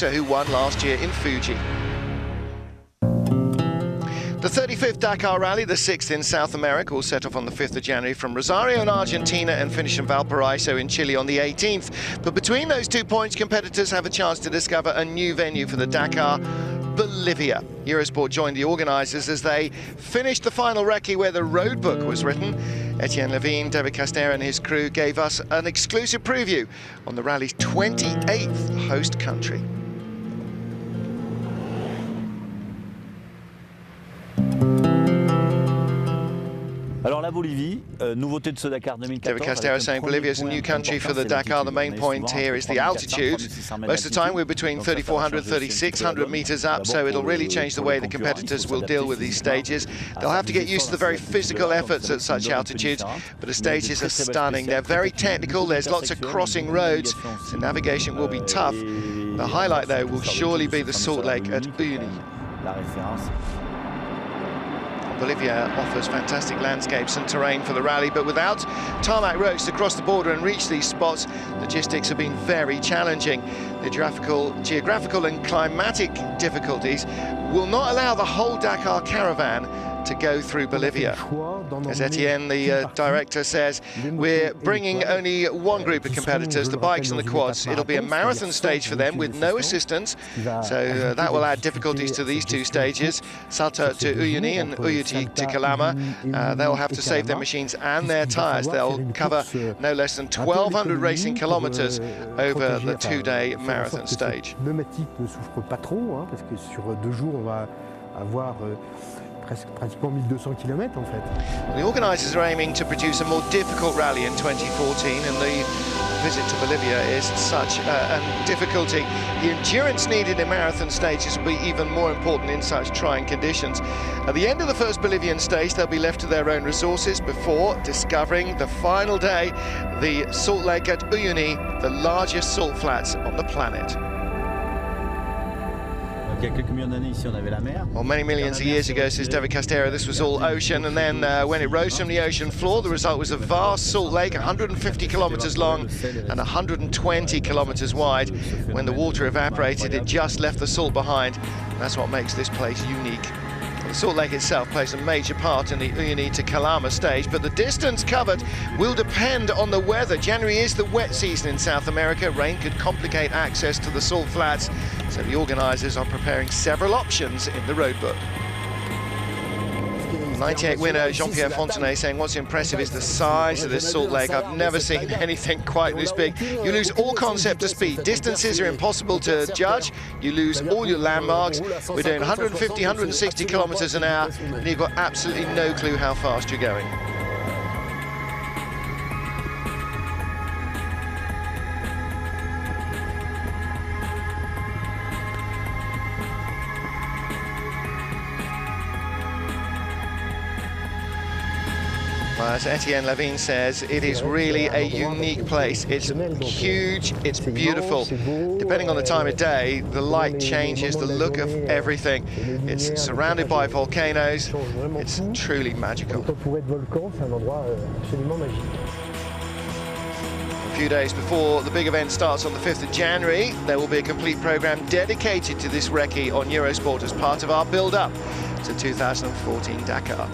who won last year in Fuji. The 35th Dakar Rally, the 6th in South America, will set off on the 5th of January from Rosario in Argentina and finish in Valparaiso in Chile on the 18th. But between those 2 points, competitors have a chance to discover a new venue for the Dakar, Bolivia. Eurosport joined the organisers as they finished the final recce where the road book was written. Etienne Levine, David Castera and his crew gave us an exclusive preview on the rally's 28th host country. Alors la Bolivie, nouveauté de ce Dakar 2014. David Castera saying Bolivia is a new country for the Dakar. The main point here is the altitude. Most of the time we're between 3,400, 3,600 meters up, so it'll really change the way the competitors will deal with these stages. They'll have to get used to the very physical efforts at such altitudes, but the stages are stunning. They're very technical. There's lots of crossing roads, so navigation will be tough. The highlight, though, will surely be the salt lake at Uyuni. Bolivia offers fantastic landscapes and terrain for the rally, but without tarmac roads to cross the border and reach these spots, logistics have been very challenging. The geographical and climatic difficulties will not allow the whole Dakar caravan to go through Bolivia. As Etienne, the director, says, we're bringing only one group of competitors, the bikes and the quads. It'll be a marathon stage for them with no assistance, so that will add difficulties to these two stages. Salta to Uyuni and Uyuti to Calama. They'll have to save their machines and their tyres. They'll cover no less than 1,200 racing kilometers over the two-day marathon stage. Pratiquement 1200 km en fait. The organisers are aiming to produce a more difficult rally in 2014, and the visit to Bolivia is such a difficulty. The endurance needed in marathon stages will be even more important in such trying conditions. At the end of the first Bolivian stage, they'll be left to their own resources before discovering the final day, the salt lake at Uyuni, the largest salt flats on the planet. Well, many millions of years ago, says David Castera, this was all ocean, and then when it rose from the ocean floor, the result was a vast salt lake, 150 kilometers long and 120 kilometers wide. When the water evaporated, it just left the salt behind. And that's what makes this place unique. The Salt Lake itself plays a major part in the Uyuni to Calama stage, but the distance covered will depend on the weather. January is the wet season in South America. Rain could complicate access to the salt flats, so the organisers are preparing several options in the roadbook. 98 winner Jean-Pierre Fontenay saying what's impressive is the size of this salt lake. I've never seen anything quite this big. You lose all concept of speed. Distances are impossible to judge. You lose all your landmarks. We're doing 150, 160 kilometers an hour, and you've got absolutely no clue how fast you're going. Well, as Etienne Levine says, it is really a unique place. It's huge, it's beautiful. Depending on the time of day, the light changes, the look of everything. It's surrounded by volcanoes. It's truly magical. A few days before the big event starts on the 5th of January, there will be a complete programme dedicated to this recce on Eurosport as part of our build-up to 2014 Dakar.